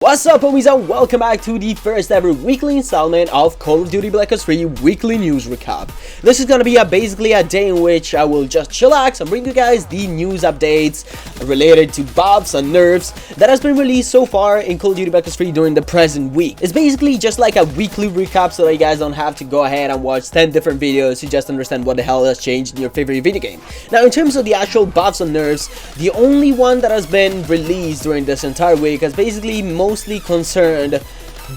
What's up, homies, and welcome back to the first ever weekly installment of Call of Duty Black Ops 3 weekly news recap. This is gonna be basically a day in which I will just chillax and bring you guys the news updates related to buffs and nerfs that has been released so far in Call of Duty Black Ops 3 during the present week. It's basically just like a weekly recap so that you guys don't have to go ahead and watch 10 different videos to just understand what the hell has changed in your favorite video game. Now, in terms of the actual buffs and nerfs, the only one that has been released during this entire week has basically mostly concerned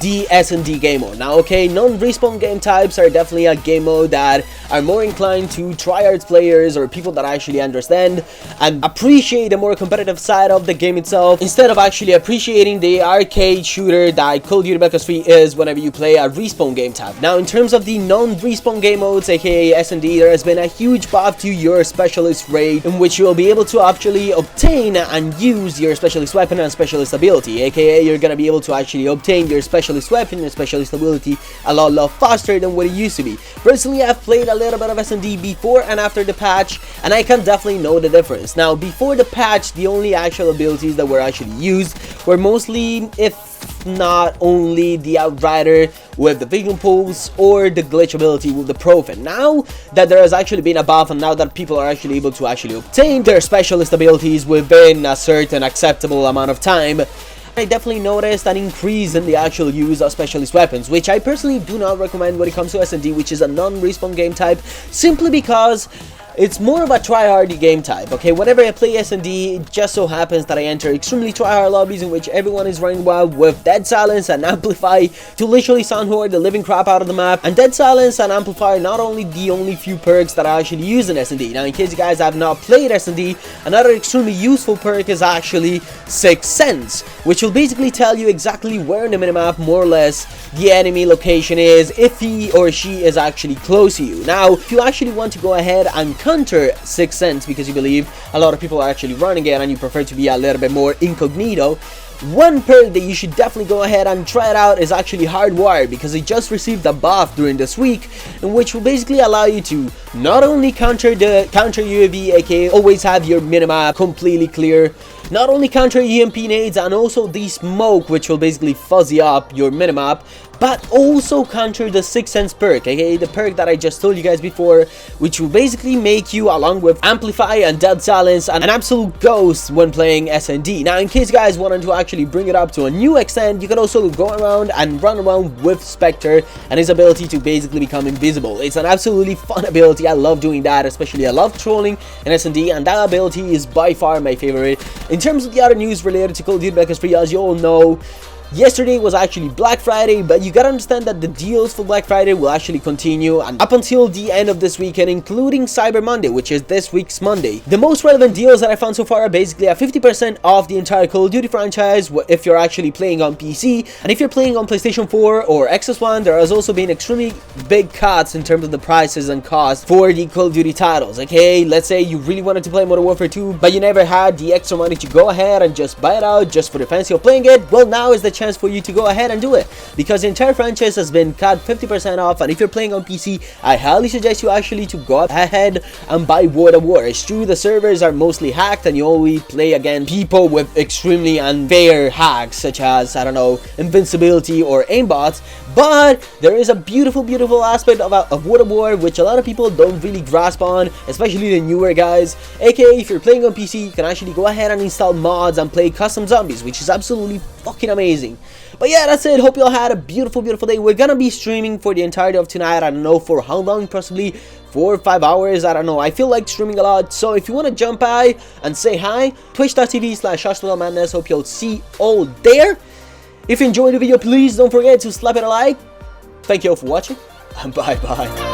the S&D game mode. Now, okay, non-respawn game types are definitely a game mode that are more inclined to tryhard players or people that actually understand and appreciate the more competitive side of the game itself, instead of actually appreciating the arcade shooter that Call of Duty Black Ops 3 is whenever you play a respawn game type. Now, in terms of the non-respawn game modes, aka S&D, there has been a huge buff to your specialist raid, in which you will be able to actually obtain and use your specialist weapon and specialist ability, aka you're gonna be able to actually obtain your specialist weapon and specialist ability a lot faster than what it used to be. Personally, I've played a little bit of S&D before and after the patch, and I can definitely know the difference. Now, before the patch, the only actual abilities that were actually used were mostly, if not only, the Outrider with the Vision Pulse or the glitch ability with the Profit. Now that there has actually been a buff, and now that people are actually able to actually obtain their specialist abilities within a certain acceptable amount of time, I definitely noticed an increase in the actual use of specialist weapons, which I personally do not recommend when it comes to S&D, which is a non-respawn game type, simply because it's more of a tryhardy game type. Okay, whenever I play S&D, it just so happens that I enter extremely tryhard lobbies in which everyone is running wild with Dead Silence and Amplify to literally soundhorde the living crap out of the map. And Dead Silence and Amplify are not only the only few perks that I actually use in S&D. Now, in case you guys have not played S&D, another extremely useful perk is actually Sixth Sense, which will basically tell you exactly where in the minimap, more or less, the enemy location is if he or she is actually close to you. Now, if you actually want to go ahead and counter Sixth Sense because you believe a lot of people are actually running it and you prefer to be a little bit more incognito, one perk that you should definitely go ahead and try it out is actually Hardwired, because it just received a buff during this week, in which will basically allow you to not only counter UAV, aka always have your minimap completely clear, not only counter EMP nades and also the smoke, which will basically fuzzy up your minimap, but also counter the Sixth Sense perk, aka the perk that I just told you guys before, which will basically make you, along with Amplify and Dead Silence, an absolute ghost when playing S&D. Now, in case you guys wanted to actually bring it up to a new extent, you can also go around and run around with Spectre and his ability to basically become invisible. It's an absolutely fun ability. I love doing that, especially I love trolling in S&D, and that ability is by far my favorite. In terms of the other news related to Call of Duty Black Ops 3, as you all know, yesterday was actually Black Friday, but you gotta understand that the deals for Black Friday will actually continue and up until the end of this weekend, including Cyber Monday, which is this week's Monday. The most relevant deals that I found so far are basically a 50% off the entire Call of Duty franchise if you're actually playing on PC, and if you're playing on PlayStation 4 or Xbox One, there has also been extremely big cuts in terms of the prices and costs for the Call of Duty titles. Okay, let's say you really wanted to play Modern Warfare 2, but you never had the extra money to go ahead and just buy it out just for the fancy of playing it. Well, now is the chance for you to go ahead and do it, because the entire franchise has been cut 50% off. And if you're playing on PC, I highly suggest you actually to go ahead and buy World of War. It's true, the servers are mostly hacked and you only play against people with extremely unfair hacks such as, I don't know, invincibility or aimbots, but there is a beautiful aspect of World of War which a lot of people don't really grasp on, especially the newer guys, aka if you're playing on PC, you can actually go ahead and install mods and play custom zombies, which is absolutely fucking amazing. But yeah, that's it. Hope you all had a beautiful day. We're gonna be streaming for the entirety of tonight. I don't know for how long, possibly 4 or 5 hours, I don't know. I feel like streaming a lot, so if you want to jump by and say hi, twitch.tv/madness. Hope you'll see all there. If you enjoyed the video, please don't forget to slap it a like. Thank you all for watching, and bye.